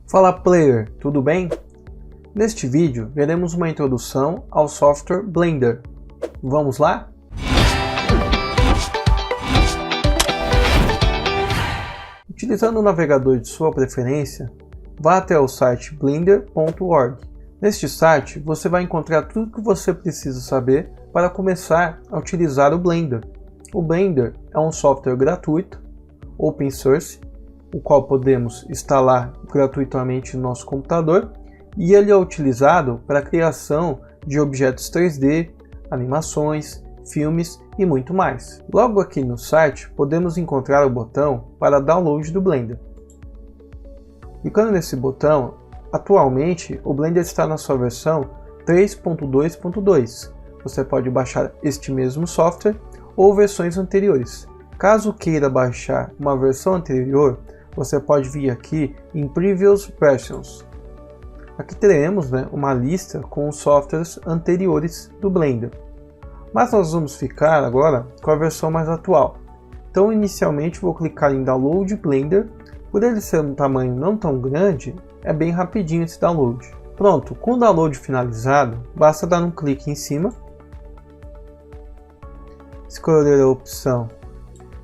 Fala player, tudo bem? Neste vídeo veremos uma introdução ao software Blender. Vamos lá? Utilizando o navegador de sua preferência, vá até o site blender.org. Neste site você vai encontrar tudo o que você precisa saber para começar a utilizar o Blender. O Blender é um software gratuito, open source, o qual podemos instalar gratuitamente no nosso computador, e ele é utilizado para a criação de objetos 3D, animações, filmes e muito mais. Logo aqui no site podemos encontrar o botão para download do Blender. Clicando nesse botão, atualmente o Blender está na sua versão 3.2.2. Você pode baixar este mesmo software ou versões anteriores. Caso queira baixar uma versão anterior, você pode vir aqui em Previous Versions. Aqui teremos uma lista com os softwares anteriores do Blender. Mas nós vamos ficar agora com a versão mais atual. Então inicialmente vou clicar em Download Blender. Por ele ser um tamanho não tão grande, é bem rapidinho esse download. Pronto, com o download finalizado, basta dar um clique em cima, escolher a opção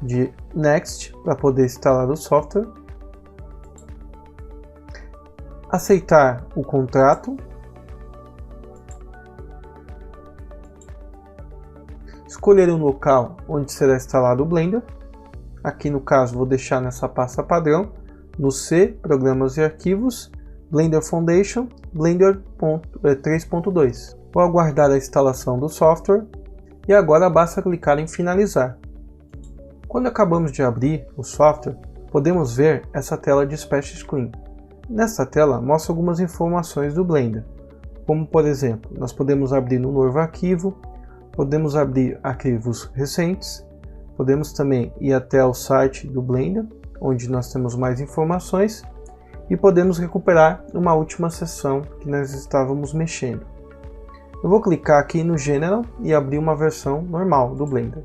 de Next para poder instalar o software, aceitar o contrato, escolher o local onde será instalado o Blender. Aqui no caso vou deixar nessa pasta padrão, no C, Programas e Arquivos, Blender Foundation, Blender 3.2. Vou aguardar a instalação do software e agora basta clicar em Finalizar. Quando acabamos de abrir o software, podemos ver essa tela de Splash Screen. Nessa tela mostra algumas informações do Blender, como por exemplo, nós podemos abrir no novo arquivo, podemos abrir arquivos recentes, podemos também ir até o site do Blender, onde nós temos mais informações, e podemos recuperar uma última sessão que nós estávamos mexendo. Eu vou clicar aqui no General e abrir uma versão normal do Blender.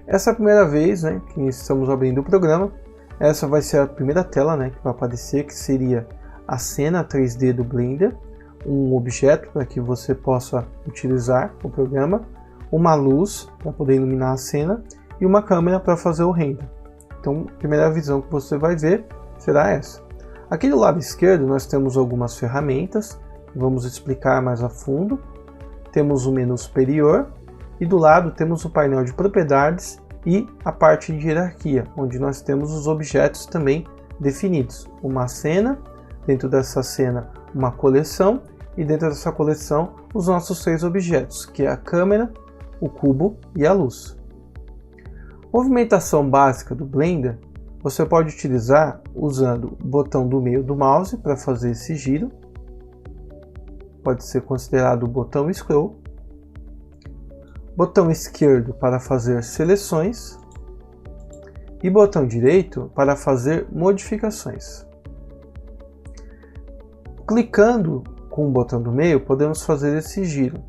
Essa é a primeira vez que estamos abrindo o programa. Essa vai ser a primeira tela que vai aparecer, que seria a cena 3D do Blender, um objeto para que você possa utilizar o programa, uma luz para poder iluminar a cena e uma câmera para fazer o render. Então a primeira visão que você vai ver será essa. Aqui do lado esquerdo nós temos algumas ferramentas, vamos explicar mais a fundo. Temos o menu superior e do lado temos o painel de propriedades e a parte de hierarquia, onde nós temos os objetos também definidos. Uma cena, dentro dessa cena uma coleção e dentro dessa coleção os nossos 3 objetos, que é a câmera, o cubo e a luz. Movimentação básica do Blender você pode utilizar usando o botão do meio do mouse para fazer esse giro. Pode ser considerado o botão Scroll. Botão esquerdo para fazer seleções e botão direito para fazer modificações. Clicando com o botão do meio podemos fazer esse giro.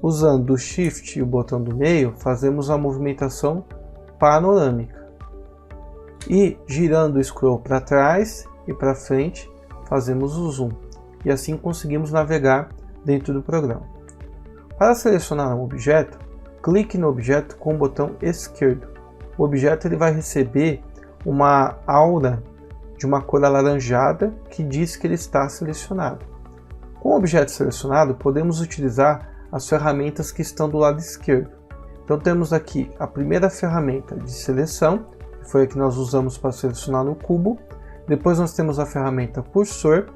Usando o Shift e o botão do meio fazemos a movimentação panorâmica e girando o scroll para trás e para frente fazemos o zoom e assim conseguimos navegar dentro do programa. Para selecionar um objeto, clique no objeto com o botão esquerdo. O objeto vai receber uma aura de uma cor alaranjada que diz que ele está selecionado. Com o objeto selecionado, podemos utilizar as ferramentas que estão do lado esquerdo. Então temos aqui a primeira ferramenta de seleção, que foi a que nós usamos para selecionar no cubo. Depois nós temos a ferramenta cursor,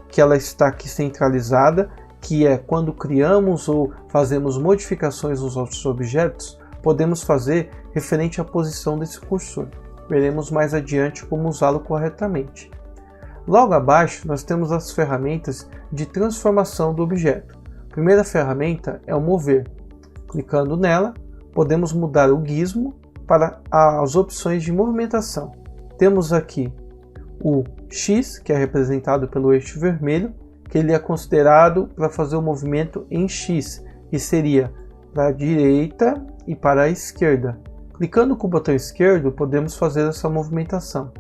que ela está aqui centralizada, que é quando criamos ou fazemos modificações nos nossos objetos, podemos fazer referente à posição desse cursor. Veremos mais adiante como usá-lo corretamente. Logo abaixo nós temos as ferramentas de transformação do objeto. A primeira ferramenta é o mover. Clicando nela, podemos mudar o gizmo para as opções de movimentação. Temos aqui o X, que é representado pelo eixo vermelho, que ele é considerado para fazer o movimento em X, que seria para a direita e para a esquerda. Clicando com o botão esquerdo, podemos fazer essa movimentação.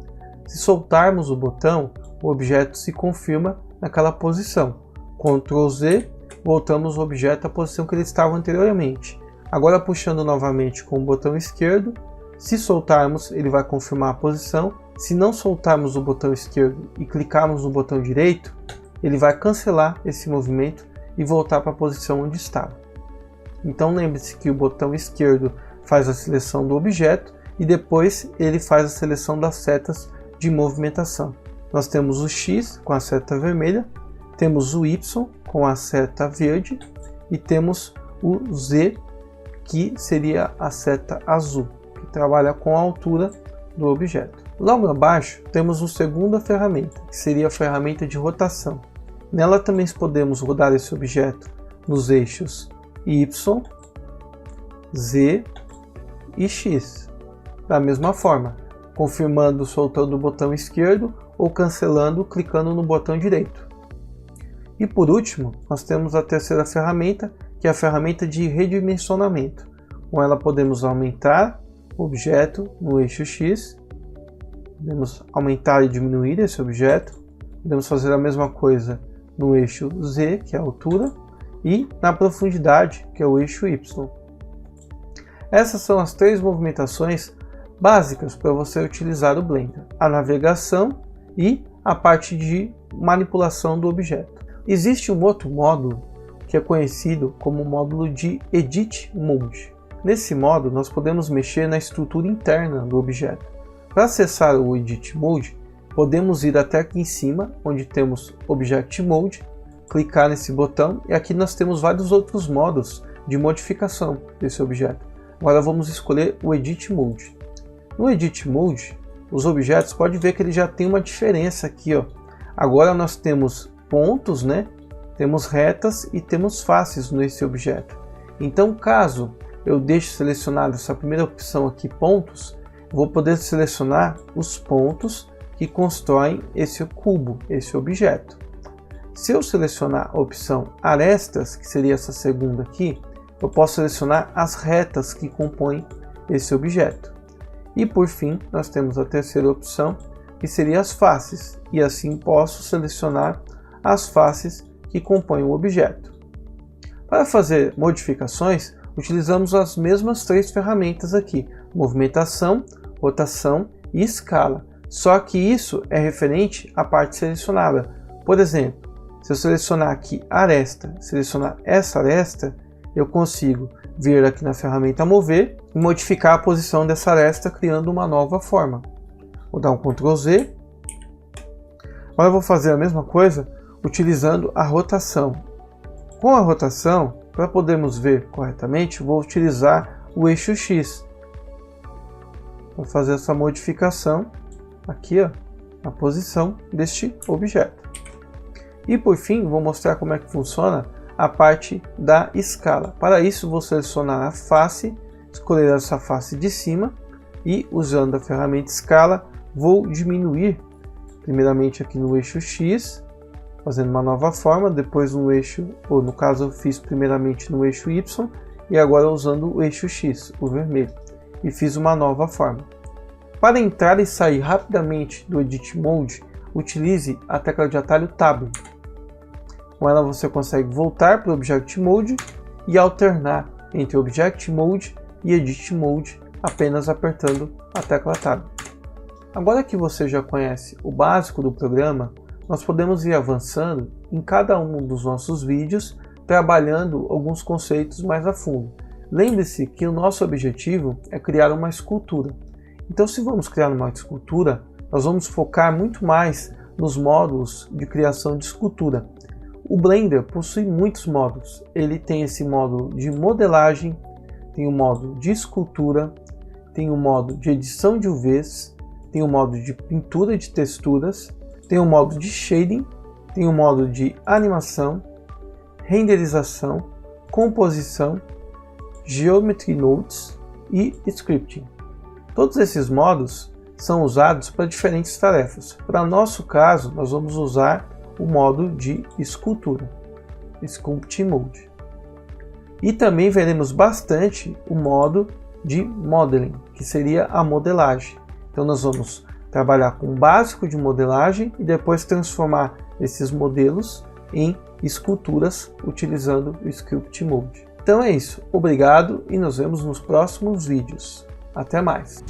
Se soltarmos o botão, o objeto se confirma naquela posição. Ctrl Z, voltamos o objeto à posição que ele estava anteriormente. Agora puxando novamente com o botão esquerdo, se soltarmos, ele vai confirmar a posição. Se não soltarmos o botão esquerdo e clicarmos no botão direito, ele vai cancelar esse movimento e voltar para a posição onde estava. Então lembre-se que o botão esquerdo faz a seleção do objeto e depois ele faz a seleção das setas de movimentação. Nós temos o X com a seta vermelha, temos o Y com a seta verde e temos o Z, que seria a seta azul, que trabalha com a altura do objeto. Logo abaixo temos a segunda ferramenta, que seria a ferramenta de rotação. Nela também podemos rodar esse objeto nos eixos Y, Z e X. Da mesma forma, confirmando soltando o botão esquerdo ou cancelando clicando no botão direito. E por último, nós temos a terceira ferramenta, que é a ferramenta de redimensionamento. Com ela podemos aumentar o objeto no eixo X, podemos aumentar e diminuir esse objeto, podemos fazer a mesma coisa no eixo Z, que é a altura, e na profundidade, que é o eixo Y. Essas são as três movimentações básicas para você utilizar o Blender: a navegação e a parte de manipulação do objeto. Existe um outro módulo que é conhecido como módulo de Edit Mode. Nesse módulo nós podemos mexer na estrutura interna do objeto. Para acessar o Edit Mode, podemos ir até aqui em cima, onde temos Object Mode, clicar nesse botão e aqui nós temos vários outros modos de modificação desse objeto. Agora vamos escolher o Edit Mode. No Edit Mode, os objetos, pode ver que ele já tem uma diferença aqui, ó. Agora nós temos pontos, né? Temos retas e temos faces nesse objeto. Então, caso eu deixe selecionado essa primeira opção aqui, pontos, vou poder selecionar os pontos que constroem esse cubo, esse objeto. Se eu selecionar a opção arestas, que seria essa segunda aqui, eu posso selecionar as retas que compõem esse objeto. E por fim, nós temos a terceira opção, que seria as faces, e assim posso selecionar as faces que compõem o objeto. Para fazer modificações, utilizamos as mesmas três ferramentas aqui: movimentação, rotação e escala. Só que isso é referente à parte selecionada. Por exemplo, se eu selecionar aqui aresta, selecionar essa aresta, eu consigo vir aqui na ferramenta mover e modificar a posição dessa aresta criando uma nova forma. Vou dar um Ctrl Z. Agora eu vou fazer a mesma coisa utilizando a rotação. Com a rotação, para podermos ver corretamente, vou utilizar o eixo X. Vou fazer essa modificação aqui, ó, na posição deste objeto. E por fim, vou mostrar como é que funciona a parte da escala. Para isso, vou selecionar a face, escolher essa face de cima e, usando a ferramenta escala, vou diminuir primeiramente aqui no eixo X, fazendo uma nova forma, depois no eixo, ou no caso eu fiz primeiramente no eixo Y e agora usando o eixo X, o vermelho, e fiz uma nova forma. Para entrar e sair rapidamente do Edit Mode, utilize a tecla de atalho Tab. Com ela você consegue voltar para o Object Mode e alternar entre Object Mode e Edit Mode apenas apertando a tecla Tab. Agora que você já conhece o básico do programa, nós podemos ir avançando em cada um dos nossos vídeos, trabalhando alguns conceitos mais a fundo. Lembre-se que o nosso objetivo é criar uma escultura. Então, se vamos criar uma escultura, nós vamos focar muito mais nos módulos de criação de escultura. O Blender possui muitos módulos. Ele tem esse módulo de modelagem, tem o módulo de escultura, tem o módulo de edição de UVs, tem o módulo de pintura de texturas, tem o módulo de shading, tem o módulo de animação, renderização, composição, geometry nodes e scripting. Todos esses módulos são usados para diferentes tarefas. Para nosso caso, nós vamos usar o módulo de escultura, Sculpt Mode. E também veremos bastante o módulo de modeling, que seria a modelagem. Então nós vamos trabalhar com o básico de modelagem e depois transformar esses modelos em esculturas utilizando o Sculpt Mode. Então é isso, obrigado e nos vemos nos próximos vídeos. Até mais!